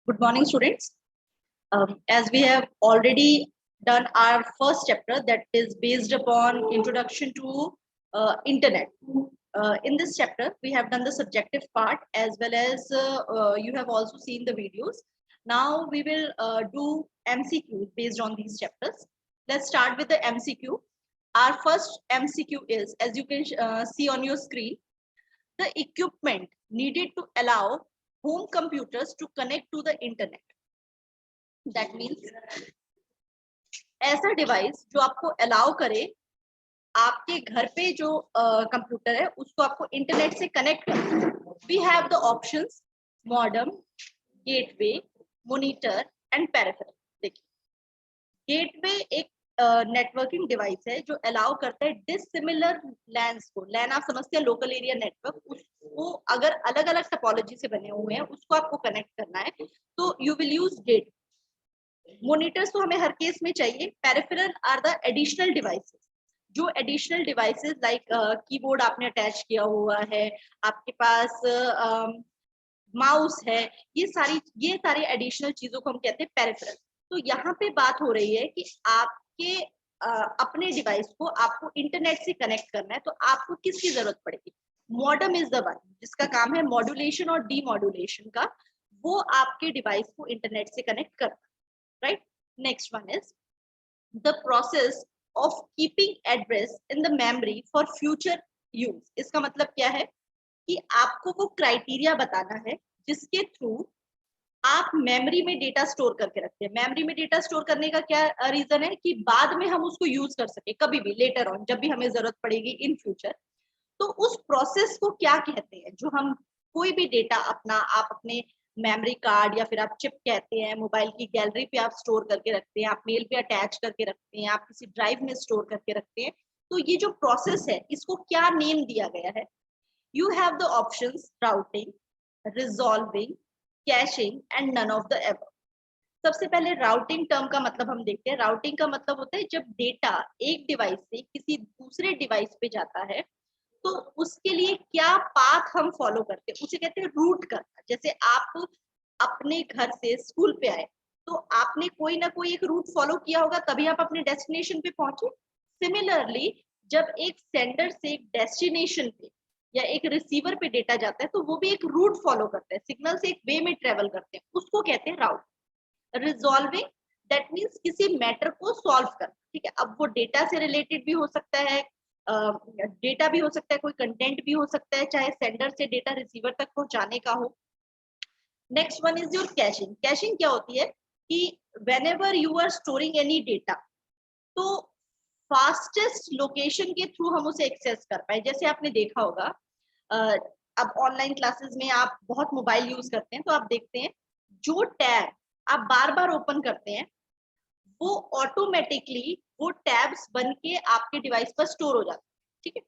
Good morning, students. As we have already done our first chapter that is based upon introduction to internet. In this chapter, we have done the subjective part as well as you have also seen the videos. Now we will do MCQ based on these chapters. Let's start with the MCQ. Our first MCQ is, as you can see on your screen, the equipment needed to allow home computers to connect to the internet. That means ऐसा device जो आपको allow करे आपके घर पे जो computer है उसको आपको इंटरनेट से कनेक्ट करना. We have the options modem, gateway, monitor and peripheral. देखिए, गेटवे एक नेटवर्किंग डिवाइस है जो अलाउ करता है डिसिमिलर लैन्स को. लैन आप समझते हैं लोकल एरिया नेटवर्क, उसको अगर अलग अलग टोपोलॉजी से बने हुए हैं उसको आपको कनेक्ट करना है तो you will use gate. Monitors तो हमें हर केस में चाहिए. Peripheral are the additional devices, जो एडिशनल डिवाइसेस लाइक कीबोर्ड आपने अटैच किया हुआ है, आपके पास माउस है, ये सारी एडिशनल चीजों को हम कहते हैं पेरिफेरल. तो यहाँ पे बात हो रही है कि आपके अपने डिवाइस को आपको इंटरनेट से कनेक्ट करना है तो आपको किसकी जरूरत पड़ेगी. मॉडेम इज द वन जिसका काम है मॉड्यूलेशन और डीमॉड्यूलेशन का, वो आपके डिवाइस को इंटरनेट से कनेक्ट करना. Right? Next one is the process of keeping address in the memory for future use. इसका मतलब क्या है कि आपको वो क्राइटेरिया बताना है जिसके थ्रू आप मेमोरी में डेटा स्टोर करके रखते हैं. मेमोरी में डेटा स्टोर करने का क्या रीजन है कि बाद में हम उसको यूज कर सके कभी भी लेटर ऑन, जब भी हमें जरूरत पड़ेगी इन फ्यूचर. तो उस प्रोसेस को क्या कहते हैं जो हम कोई भी डेटा आप अपने मेमोरी कार्ड या फिर आप चिप कहते हैं, मोबाइल की गैलरी पे आप स्टोर करके रखते हैं, आप मेल पे अटैच करके रखते हैं, आप किसी ड्राइव में स्टोर करके रखते हैं. तो ये जो प्रोसेस है इसको क्या नेम दिया गया है. You have the options routing, resolving, caching and none of the above. सबसे पहले राउटिंग टर्म का मतलब हम देखते हैं. राउटिंग का मतलब होता है जब डेटा एक डिवाइस से किसी दूसरे डिवाइस पे जाता है तो उसके लिए क्या पाथ हम फॉलो करते हैं, उसे कहते हैं रूट करना. जैसे आप अपने घर से स्कूल पे आए तो आपने कोई ना कोई एक रूट फॉलो किया होगा तभी आप अपने डेस्टिनेशन पे पहुंचे. सिमिलरली जब एक सेंडर से एक डेस्टिनेशन पे या एक रिसीवर पे डेटा जाता है तो वो भी एक रूट फॉलो करते हैं, सिग्नल से एक वे में ट्रेवल करते हैं, उसको कहते हैं राउट. रिजॉल्विंग दैट मीन्स किसी मैटर को सॉल्व करना. ठीक है, अब वो डेटा से रिलेटेड भी हो सकता है, डेटा भी हो सकता है, कोई कंटेंट भी हो सकता है, चाहे सेंडर से डेटा रिसीवर तक पहुंचाने का हो. Next one is your caching. Caching क्या होती है कि whenever you are storing any data तो फास्टेस्ट लोकेशन के थ्रू हम उसे एक्सेस कर पाए. जैसे आपने देखा होगा अब ऑनलाइन क्लासेस में आप बहुत मोबाइल यूज करते हैं तो आप देखते हैं जो टैब आप बार बार ओपन करते हैं वो ऑटोमेटिकली वो टैब्स बन के आपके डिवाइस पर स्टोर हो जाते हैं. ठीक है,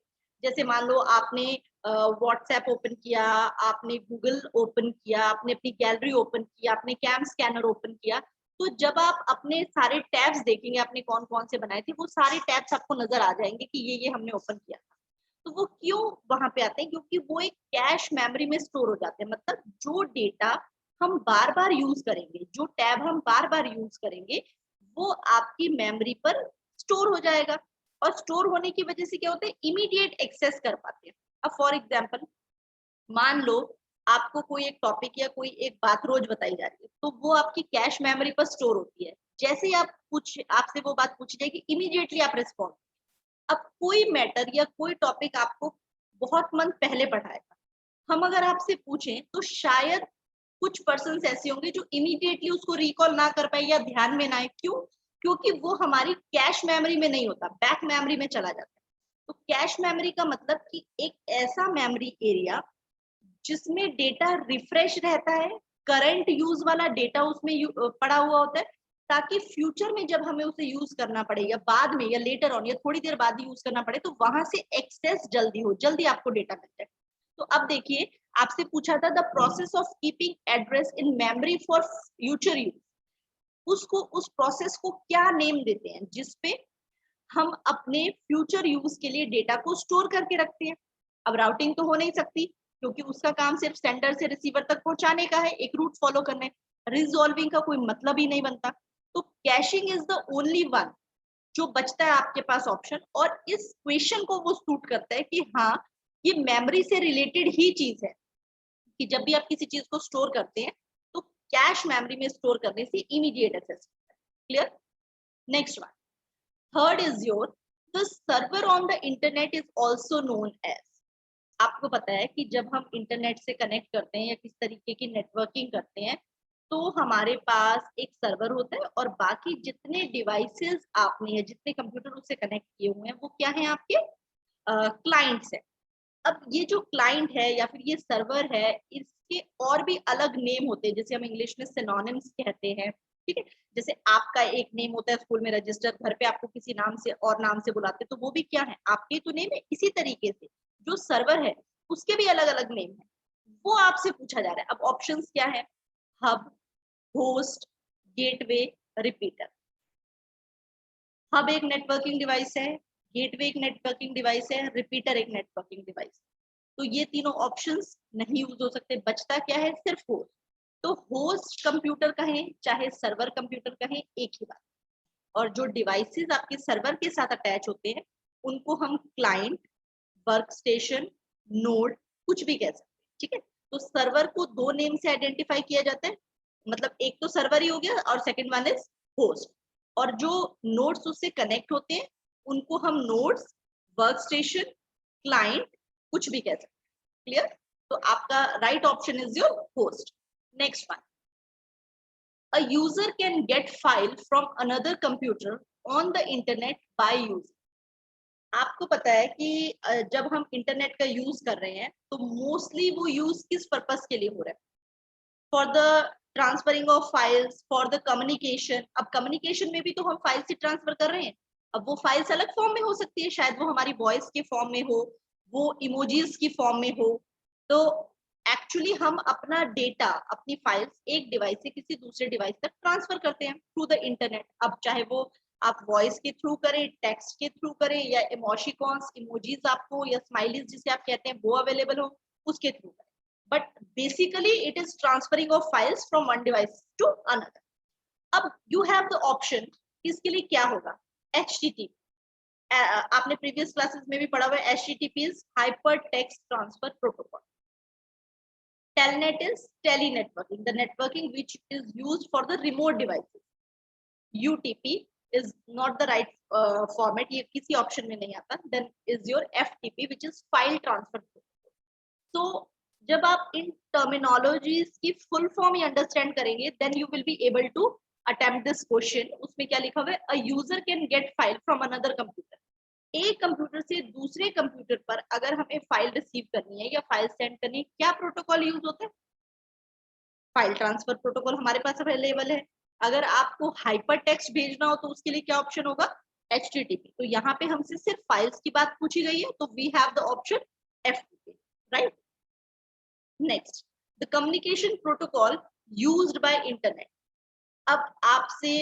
जैसे मान लो आपने व्हाट्सएप ओपन किया, आपने गूगल ओपन किया, आपने अपनी गैलरी ओपन किया, आपने कैम स्कैनर ओपन किया, तो जब आप अपने सारे टैब्स देखेंगे आपने कौन कौन से बनाए थे वो सारे टैब्स आपको नजर आ जाएंगे कि ये हमने ओपन किया था. तो वो क्यों वहां पे आते हैं, क्योंकि वो एक कैश मेमोरी में स्टोर हो जाते हैं. मतलब जो डेटा हम बार बार यूज करेंगे, जो टैब हम बार बार यूज करेंगे वो आपकी मेमोरी पर स्टोर हो जाएगा. और स्टोर होने की वजह से क्या होता है, इमीडिएट एक्सेस कर पाते हैं. अब फॉर एग्जांपल मान लो आपको कोई एक टॉपिक या कोई एक बात रोज बताई जा रही है तो वो आपकी कैश मेमोरी पर स्टोर होती है. जैसे ही आपसे वो बात पूछी जाएगी इमीडिएटली आप रिस्पॉन्ड. अब कोई मैटर या कोई टॉपिक आपको बहुत मंथ पहले पढ़ाएगा, हम अगर आपसे पूछें तो शायद कुछ पर्सन ऐसे होंगे जो इमीडिएटली उसको रिकॉल ना कर पाए या ध्यान में ना आए. क्यों? क्योंकि वो हमारी कैश मेमोरी में नहीं होता, बैक मेमोरी में चला जाता है. तो कैश मेमोरी का मतलब कि एक ऐसा मेमोरी एरिया जिसमें डेटा रिफ्रेश रहता है, करंट यूज वाला डेटा उसमें पड़ा हुआ होता है, ताकि फ्यूचर में जब हमें उसे यूज करना पड़े या बाद में या लेटर ऑन या थोड़ी देर बाद यूज करना पड़े तो वहां से एक्सेस जल्दी आपको डेटा मिल जाए. तो अब देखिए आपसे पूछा था the process of keeping address in memory for future use. उस प्रोसेस को क्या नेम देते हैं जिसपे हम अपने फ्यूचर यूज के लिए डेटा को स्टोर करके रखते हैं. अब राउटिंग तो हो नहीं सकती क्योंकि उसका काम सिर्फ सेंडर से रिसीवर तक पहुंचाने का है, एक रूट फॉलो करने, रिजॉल्विंग का कोई मतलब ही नहीं बनता। तो caching is the only one जो बचता है आपके पास ऑप्शन, और इस क्वेश्चन को वो सूट करता है कि हाँ ये मेमोरी से रिलेटेड ही चीज है, कि जब भी आप किसी चीज को स्टोर करते हैं तो कैश मेमोरी में स्टोर करने से immediate access. Clear? Next one, third is your the server on the internet is also known as. आपको पता है कि जब हम इंटरनेट से कनेक्ट करते हैं या किस तरीके की नेटवर्किंग करते हैं तो हमारे पास एक सर्वर होता है और बाकी जितने डिवाइसेस आपने या जितने कंप्यूटर उससे कनेक्ट किए हुए हैं वो क्या है, आपके क्लाइंट्स है। अब ये जो क्लाइंट है या फिर ये सर्वर है, इसके और भी अलग नेम होते हैं, जैसे हम इंग्लिश में सिनोनिम्स कहते हैं। ठीक है, जैसे आपका एक नेम होता है स्कूल में रजिस्टर, घर पे आपको किसी नाम से और नाम से बुलाते हैं, तो वो भी क्या है, आपके तो नेम है। इसी तरीके से जो सर्वर है उसके भी अलग अलग नेम है, वो आपसे पूछा जा रहा है। अब ऑप्शंस क्या है, hub, host, gateway, repeater. Hub एक नेटवर्किंग डिवाइस है, गेटवे एक नेटवर्किंग डिवाइस है, रिपीटर एक नेटवर्किंग डिवाइस। तो ये तीनों ऑप्शंस नहीं यूज हो सकते, बचता क्या है, सिर्फ होस्ट। तो होस्ट कंप्यूटर कहें चाहे सर्वर कंप्यूटर कहें, एक ही बात। और जो डिवाइसेस आपके सर्वर के साथ अटैच होते हैं उनको हम क्लाइंट, वर्क स्टेशन, नोड कुछ भी कह सकते हैं। ठीक है, तो सर्वर को दो नेम से आइडेंटिफाई किया जाता है, मतलब एक तो सर्वर ही हो गया और सेकंड वन इज होस्ट। और जो नोड्स उससे कनेक्ट होते हैं उनको हम नोड्स, वर्क स्टेशन, क्लाइंट कुछ भी कह सकते हैं। क्लियर? तो आपका right option is your host. Next one, a user can get file from another computer on the internet by using। आपको पता है कि जब हम इंटरनेट का यूज कर रहे हैं तो मोस्टली वो यूज किस पर्पस के लिए हो रहा है, for the transferring of files, for the communication. अब कम्युनिकेशन में भी तो हम फाइल से ट्रांसफर कर रहे हैं। अब वो फाइल्स अलग फॉर्म में हो सकती है, शायद वो हमारी वॉइस के फॉर्म में हो, वो इमोजीज की फॉर्म में हो। तो एक्चुअली हम अपना डेटा, अपनी फाइल्स एक डिवाइस से किसी दूसरे डिवाइस तक ट्रांसफर करते हैं थ्रू द इंटरनेट। अब चाहे वो आप वॉइस के थ्रू करें, टेक्स्ट के थ्रू करें, या इमोशिकॉन्स, इमोजीज आपको, या स्माइलीज जिसे आप कहते हैं वो अवेलेबल हो, उसके थ्रू करें। but basically it is transferring of files from one device to another। अब you have the option, इसके लिए क्या होगा, HTTP। आपने प्रीवियस क्लासेस में भी पढ़ा हुआ है, HTTP is hyper text transfer protocol. Telnet is telenetworking, the networking which is used for the remote devices। UTP is not the right format, ये किसी ऑप्शन में नहीं आता। Then is your FTP which is file transfer protocol। So जब आप इन terminologies की full form ही अंडरस्टैंड करेंगे then you will be able to attempt this question. उसमें क्या लिखा हुआ है, a user can get file from another computer. एक कंप्यूटर से दूसरे कंप्यूटर पर अगर हमें फाइल रिसीव करनी है या फाइल सेंड करनी है, क्या प्रोटोकॉल यूज होता है, फाइल ट्रांसफर प्रोटोकॉल हमारे पास अवेलेबल है। अगर आपको हाइपर टेक्स्ट भेजना हो तो उसके लिए क्या ऑप्शन होगा, HTTP। तो यहाँ पे हमसे सिर्फ फाइल्स की बात पूछी गई है, तो we have the option FTP, right. Next, the communication protocol used by internet. अब आपसे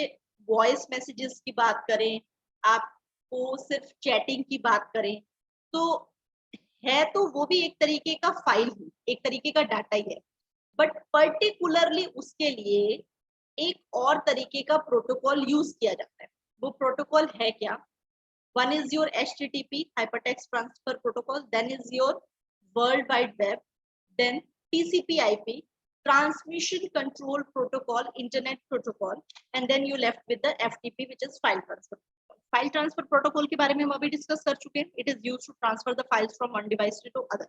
वॉइस मैसेजेस की बात करें, आपको सिर्फ चैटिंग की बात करें, तो है तो वो भी एक तरीके का फाइल ही, एक तरीके का डाटा ही है। बट पर्टिकुलरली उसके लिए एक और तरीके का प्रोटोकॉल यूज किया जाता है। वो प्रोटोकॉल है क्या, one is your HTTP hypertext transfer protocol, then is your world wide web, then TCP/IP transmission control protocol, internet protocol, and then you left with the FTP which is file transfer protocol। file transfer protocol के बारे में हम अभी discuss कर चुके हैं। it is used to transfer the files from one device to other,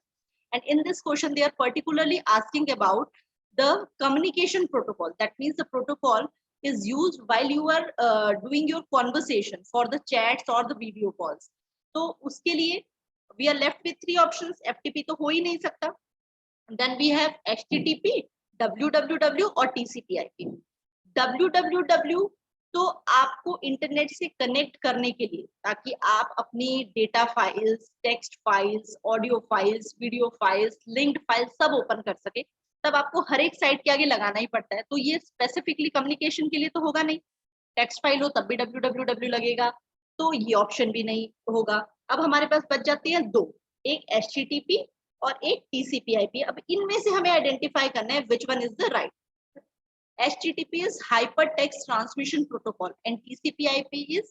and in this question they are particularly asking about the communication protocol। that means the protocol is used while you are doing your conversation for the chats or the video calls। तो उसके लिए we are left with three options। FTP तो हो ही नहीं सकता, then we have HTTP, www और TCP/IP। www तो आपको इंटरनेट से कनेक्ट करने के लिए, ताकि आप अपनी data files, text files, audio files, video files, linked files सब ओपन कर सके, तब आपको हर एक साइट के आगे लगाना ही पड़ता है। तो ये स्पेसिफिकली कम्युनिकेशन के लिए तो होगा नहीं, टेक्स्ट फाइल हो तब भी www लगेगा, तो ये ऑप्शन भी नहीं होगा। अब हमारे पास बच जाती है दो, एक HTTP और एक TCP/IP। अब इनमें से हमें आइडेंटिफाई करना है which one is the right. HTTP is hypertext transmission protocol and TCP/IP is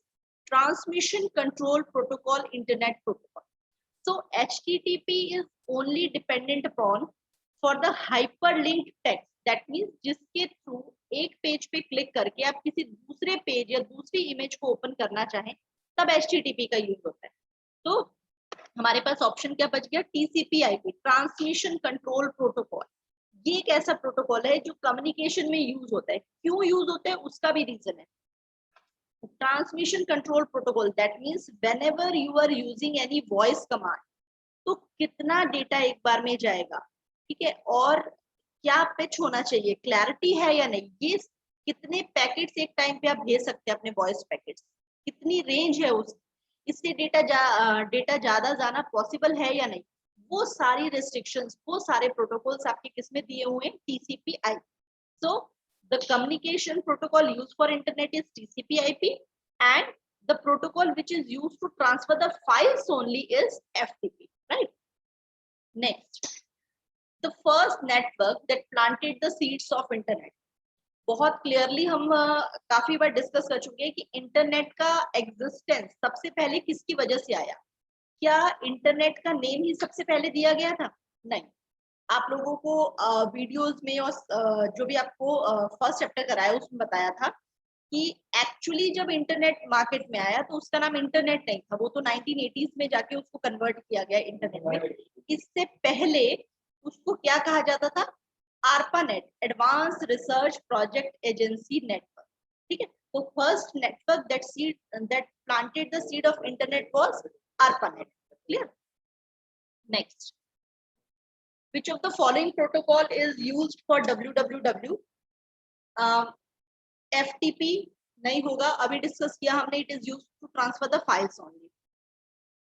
transmission control protocol, internet protocol. So HTTP is only dependent upon for the hyperlinked text. That means जिसके through एक page पे click करके आप किसी दूसरे page या दूसरी image को ओपन करना चाहें तब HTTP का यूज होता है। तो हमारे पास ऑप्शन क्या बच गया, TCP/IP, ट्रांसमिशन कंट्रोल प्रोटोकॉल। ये एक ऐसा प्रोटोकॉल है जो कम्युनिकेशन में यूज होता है। क्यों यूज होता है उसका भी रीजन है। Transmission control protocol that means whenever you are using any voice command, तो कितना डेटा एक बार में जाएगा, ठीक है, और क्या पिच होना चाहिए, क्लैरिटी है या नहीं, ये कितने पैकेट्स एक टाइम पे आप भेज सकते हैं अपने वॉइस पैकेट्स, कितनी रेंज है उस, इससे डेटा ज्यादा जाना पॉसिबल है या नहीं, वो सारी रेस्ट्रिक्शंस, वो सारे प्रोटोकॉल्स आपके किस में दिए हुए हैं, TCP/IP। So the communication protocol used for internet is TCP/IP and the protocol which is used to transfer the files only is FTP, right? Next, the first network that planted the seeds of internet. बहुत clearly हम काफी बार discuss कर चुके हैं कि internet का existence सबसे पहले किसकी वजह से आया। क्या इंटरनेट का नेम ही सबसे पहले दिया गया था? नहीं। आप लोगों को वीडियोस में और जो भी आपको फर्स्ट चैप्टर कराया उसमें बताया था कि एक्चुअली जब इंटरनेट मार्केट में आया तो उसका नाम इंटरनेट नहीं था, वो तो 1980s में जाके उसको कन्वर्ट किया गया इंटरनेट में। इससे पहले उसको क्या कहा जाता था, ARPANET, advance research project agency network, ठीक है। तो first network that planted the seed of internet was ARPANET, clear. Next, which of the following protocol is used for www? FTP नहीं होगा, अभी डिस्कस किया हमने, it is used to transfer the files only.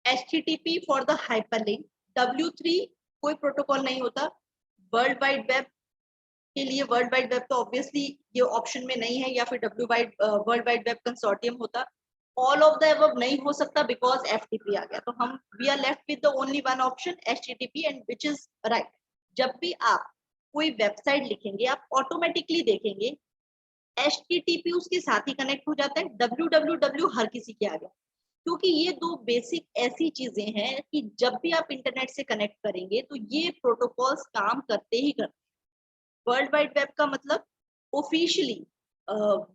HTTP for the hyperlink. W3 कोई protocol नहीं होता। World wide web के लिए, वर्ल्ड वाइड वेब तो ऑब्वियसली ये ऑप्शन में नहीं है, या फिर वर्ल्ड वाइड वेब कंसोर्टियम होता। ऑल ऑफ द अबव नहीं हो सकता बिकॉज FTP आ गया, तो हम we are left with the only one option HTTP and which is right. जब भी आप कोई वेबसाइट लिखेंगे आप ऑटोमेटिकली देखेंगे HTTP उसके साथ ही कनेक्ट हो जाता है, www हर किसी के आ गया, क्योंकि ये दो बेसिक ऐसी चीजें हैं कि जब भी आप इंटरनेट से कनेक्ट करेंगे तो ये प्रोटोकॉल्स काम करते ही करते हैं। वर्ल्ड वाइड वेब का मतलब ऑफिशियली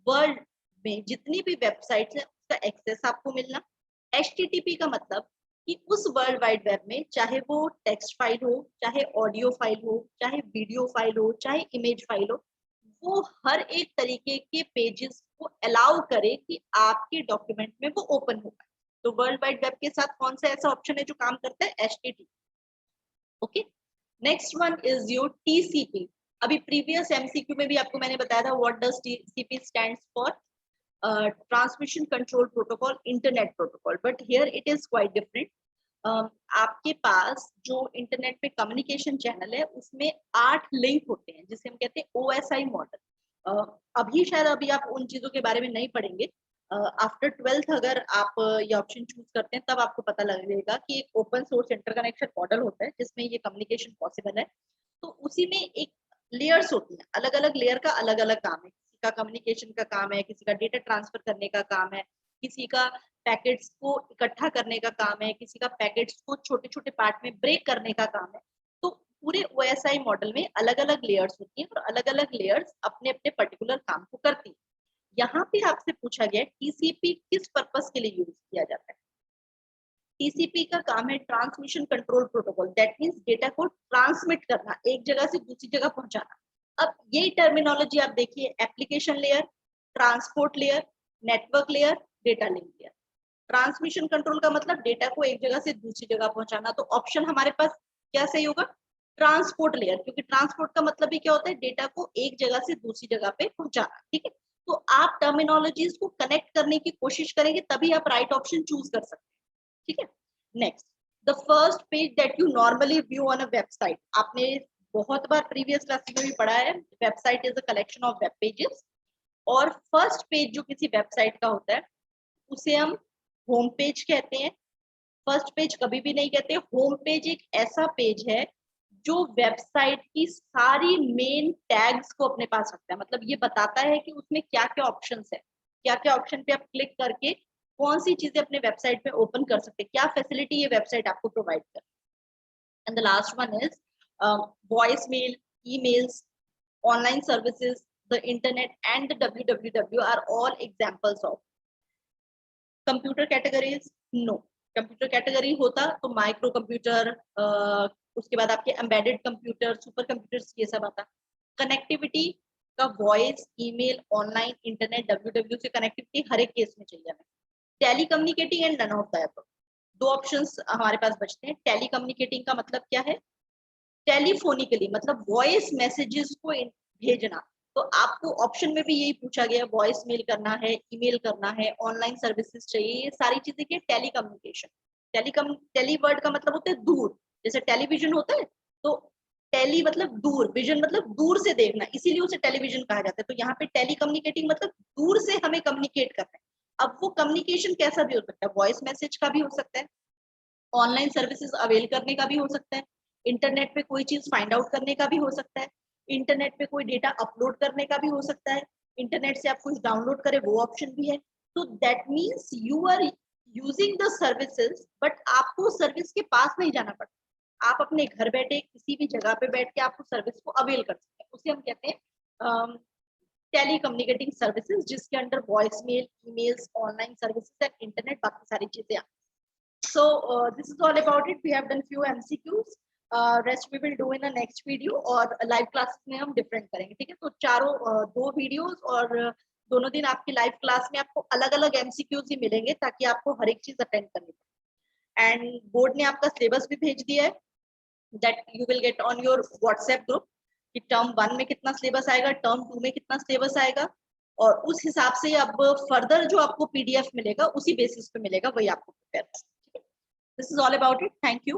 वर्ल्ड में जितनी भी वेबसाइट्स है उसका एक्सेस आपको मिलना। HTTP का मतलब कि उस वर्ल्ड वाइड वेब में चाहे वो टेक्स्ट फाइल हो, चाहे ऑडियो फाइल हो, चाहे वीडियो फाइल हो, चाहे इमेज फाइल हो, वो हर एक तरीके के पेजेस को अलाउ करे कि आपके डॉक्यूमेंट में वो ओपन हो पाए। तो वर्ल्ड वाइड वेब के साथ कौन सा ऐसा ऑप्शन है जो काम करता है, HTTP। Okay, next one is your TCP। अभी प्रीवियस MCQ में भी आपको मैंने बताया था what does TCP stands for, transmission control protocol, internet protocol, but here it is quite different. आपके पास जो इंटरनेट पे कम्युनिकेशन चैनल है उसमें 8 लिंक होते हैं जिसे हम कहते हैं OSI मॉडल। अभी शायद अभी आप उन चीजों के बारे में नहीं पढ़ेंगे, आफ्टर 12th अगर आप ये ऑप्शन चूज करते हैं तब आपको पता लगेगा कि एक ओपन सोर्स इंटरकनेक्शन मॉडल होता है जिसमें ये कम्युनिकेशन पॉसिबल है। तो उसी में एक लेयर्स होती हैं, अलग अलग लेयर का अलग अलग काम है, किसी का कम्युनिकेशन का काम है, किसी का डेटा ट्रांसफर करने का काम है, किसी का पैकेट्स को इकट्ठा करने का काम है, किसी का पैकेट्स को छोटे छोटे पार्ट में ब्रेक करने का काम है। तो पूरे OSI मॉडल में अलग अलग लेयर्स होती हैं और अलग अलग लेयर्स अपने अपने पर्टिकुलर काम को करती हैं। यहाँ पे आपसे पूछा गया TCP किस पर्पस के लिए यूज किया जाता है। TCP का काम है transmission control protocol, that means data को ट्रांसमिट करना, एक जगह से दूसरी जगह पहुंचाना। अब यही टर्मिनोलॉजी आप देखिए, application layer, transport layer, network layer, data link layer. Transmission control का मतलब डेटा को एक जगह से दूसरी जगह पहुंचाना, तो ऑप्शन हमारे पास क्या सही होगा, ट्रांसपोर्ट लेयर, क्योंकि ट्रांसपोर्ट का मतलब ही क्या होता है, डेटा को एक जगह से दूसरी जगह पे पहुंचाना, ठीक है। तो आप टर्मिनोलॉजीज को कनेक्ट करने की कोशिश करेंगे तभी आप राइट ऑप्शन चूज कर सकते हैं, ठीक है। Next, the first page that you normally view on a website. आपने बहुत बार प्रीवियस क्लास में भी पढ़ा है, website is a collection of web pages, और फर्स्ट पेज जो किसी वेबसाइट का होता है उसे हम होम पेज कहते हैं, फर्स्ट पेज कभी भी नहीं कहते। होम पेज एक ऐसा पेज है जो वेबसाइट की सारी मेन टैग्स को अपने पास रखता है, मतलब ये बताता है कि उसमें क्या क्या ऑप्शंस है, क्या क्या ऑप्शन पे आप क्लिक करके कौन सी चीजें अपने वेबसाइट पे ओपन कर सकते हैं, क्या फैसिलिटी ये वेबसाइट आपको प्रोवाइड कर। And the last one is voice mail, emails, online services, the internet and the www are all examples of computer categories. No, computer category होता तो माइक्रो कंप्यूटर, उसके बाद आपके एम्बेडेड कंप्यूटर, सुपर कंप्यूटर्स, ये सब आता। Connectivity का voice, email, online, internet, W से कनेक्टिविटी हर एक केस में चाहिए हमें। Tele communicating and none of that, दो ऑप्शंस हमारे पास बचते हैं। टेली कम्युनिकेटिंग का मतलब क्या है? टेलीफोनिकली, मतलब वॉइस मैसेजेस को भेजना। तो आपको ऑप्शन में भी यही पूछा गया, वॉइस मेल करना है, ईमेल करना है, ऑनलाइन सर्विसेज चाहिए, ये सारी चीजें के टेली कम्युनिकेशन। टेली वर्ड का मतलब होता है दूर, जैसे टेलीविजन होता है तो टेली मतलब दूर, विजन मतलब दूर से देखना, इसीलिए उसे टेलीविजन कहा जाता है। तो यहाँ पे टेली कम्युनिकेटिंग मतलब दूर से हमें कम्युनिकेट करना है। अब वो कम्युनिकेशन कैसा भी हो सकता है, वॉइस मैसेज का भी हो सकता है, ऑनलाइन सर्विसेज अवेल करने का भी हो सकता है, इंटरनेट पे कोई चीज फाइंड आउट करने का भी हो सकता है, इंटरनेट पे कोई डेटा अपलोड करने का भी हो सकता है, इंटरनेट से आप कुछ डाउनलोड करें वो ऑप्शन भी है। तो that means you are using the services, but आपको सर्विस के पास नहीं जाना पड़ता, आप अपने घर बैठे किसी भी जगह पे बैठ के आपको सर्विस को अवेल कर सकते हैं। उसे हम कहते हैं टेली कम्युनिकेटिंग सर्विसेज, जिसके under voice mail, emails, online services and internet, बाकी सारी चीजें आती हैं। So this is all about it. We have done few MCQs. Rest we will do in the next video, और live क्लास में हम different करेंगे, ठीक है। तो चारों दो वीडियोस और दोनों दिन आपकी लाइव क्लास में आपको अलग अलग MCQs ही मिलेंगे, ताकि आपको हर एक चीज अटेंड करनी पड़े। एंड बोर्ड ने आपका सिलेबस भी भेज दिया है, that you will get on your WhatsApp group, कि टर्म 1 में कितना सिलेबस आएगा, टर्म 2 में कितना सिलेबस आएगा, और उस हिसाब से अब फर्दर जो आपको PDF मिलेगा उसी बेसिस पे मिलेगा, वही आपको प्रिपेयर करना है। This is all about it. Thank you.